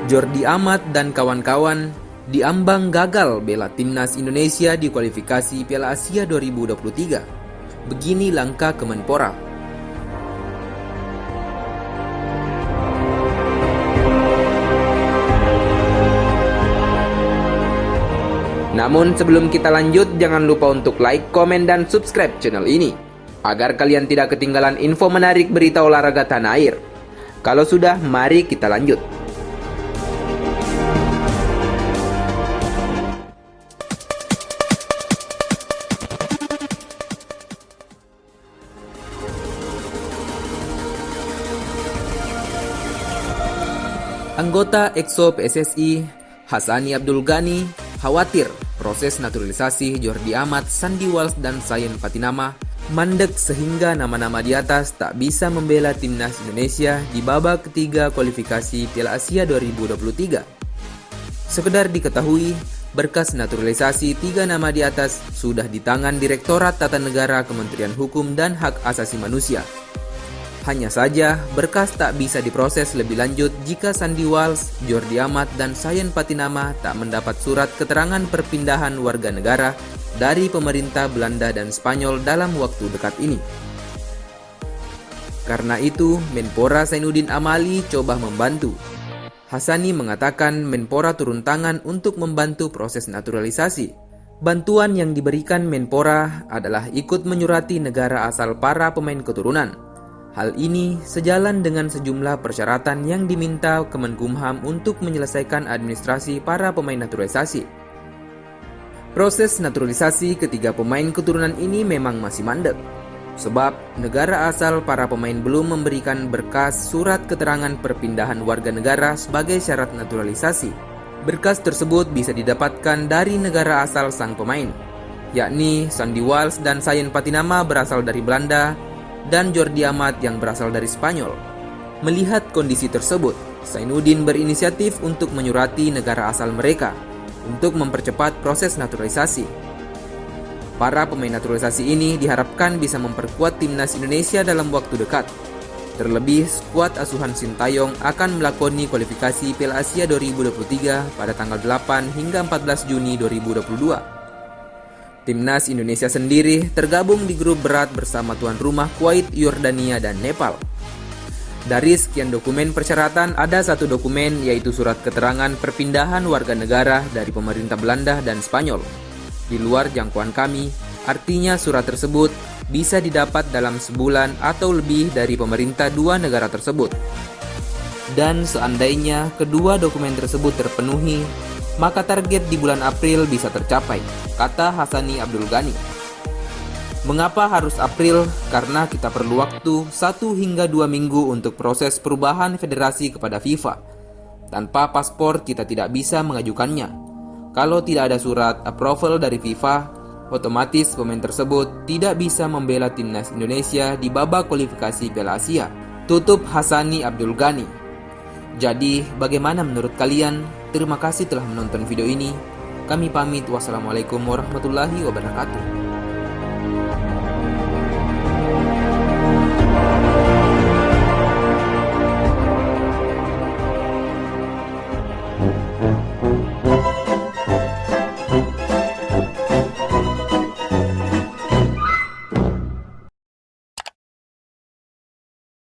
Jordi Amat dan kawan-kawan diambang gagal bela timnas Indonesia di kualifikasi Piala Asia 2023. Begini langkah Kemenpora. Namun sebelum kita lanjut, jangan lupa untuk like, komen, dan subscribe channel ini agar kalian tidak ketinggalan info menarik berita olahraga tanah air. Kalau sudah, mari kita lanjut. Anggota EXO PSSI, Hassani Abdul Ghani, khawatir proses naturalisasi Jordi Amat, Sandi Walsh, dan Sayen Patinama mandek sehingga nama-nama di atas tak bisa membela timnas Indonesia di babak ketiga kualifikasi Piala Asia 2023. Sekedar diketahui, berkas naturalisasi 3 nama di atas sudah di tangan Direktorat Tata Negara Kementerian Hukum dan Hak Asasi Manusia. Hanya saja, berkas tak bisa diproses lebih lanjut jika Sandi Walsh, Jordi Amat, dan Sayen Patinama tak mendapat surat keterangan perpindahan warga negara dari pemerintah Belanda dan Spanyol dalam waktu dekat ini. Karena itu, Menpora Zainuddin Amali coba membantu. Hassani mengatakan Menpora turun tangan untuk membantu proses naturalisasi. Bantuan yang diberikan Menpora adalah ikut menyurati negara asal para pemain keturunan. Hal ini sejalan dengan sejumlah persyaratan yang diminta Kemenkumham untuk menyelesaikan administrasi para pemain naturalisasi. Proses naturalisasi ketiga pemain keturunan ini memang masih mandek, sebab negara asal para pemain belum memberikan berkas surat keterangan perpindahan warga negara sebagai syarat naturalisasi. Berkas tersebut bisa didapatkan dari negara asal sang pemain, yakni Sandi Walsh dan Sayen Patinama berasal dari Belanda, dan Jordi Amat yang berasal dari Spanyol. Melihat kondisi tersebut, Zainuddin berinisiatif untuk menyurati negara asal mereka untuk mempercepat proses naturalisasi. Para pemain naturalisasi ini diharapkan bisa memperkuat timnas Indonesia dalam waktu dekat. Terlebih, skuad asuhan Sintayong akan melakoni kualifikasi Piala Asia 2023 pada tanggal 8 hingga 14 Juni 2022. Timnas Indonesia sendiri tergabung di grup berat bersama tuan rumah Kuwait, Yordania, dan Nepal. Dari sekian dokumen persyaratan, ada satu dokumen yaitu surat keterangan perpindahan warga negara dari pemerintah Belanda dan Spanyol. Di luar jangkauan kami, artinya surat tersebut bisa didapat dalam sebulan atau lebih dari pemerintah dua negara tersebut. Dan seandainya kedua dokumen tersebut terpenuhi, maka target di bulan April bisa tercapai, kata Hassani Abdul Ghani. Mengapa harus April? Karena kita perlu waktu 1 hingga 2 minggu untuk proses perubahan federasi kepada FIFA. Tanpa paspor kita tidak bisa mengajukannya. Kalau tidak ada surat approval dari FIFA, otomatis pemain tersebut tidak bisa membela timnas Indonesia di babak kualifikasi Piala Asia, tutup Hassani Abdul Ghani. Jadi, bagaimana menurut kalian? Terima kasih telah menonton video ini. Kami pamit. Wassalamualaikum warahmatullahi wabarakatuh.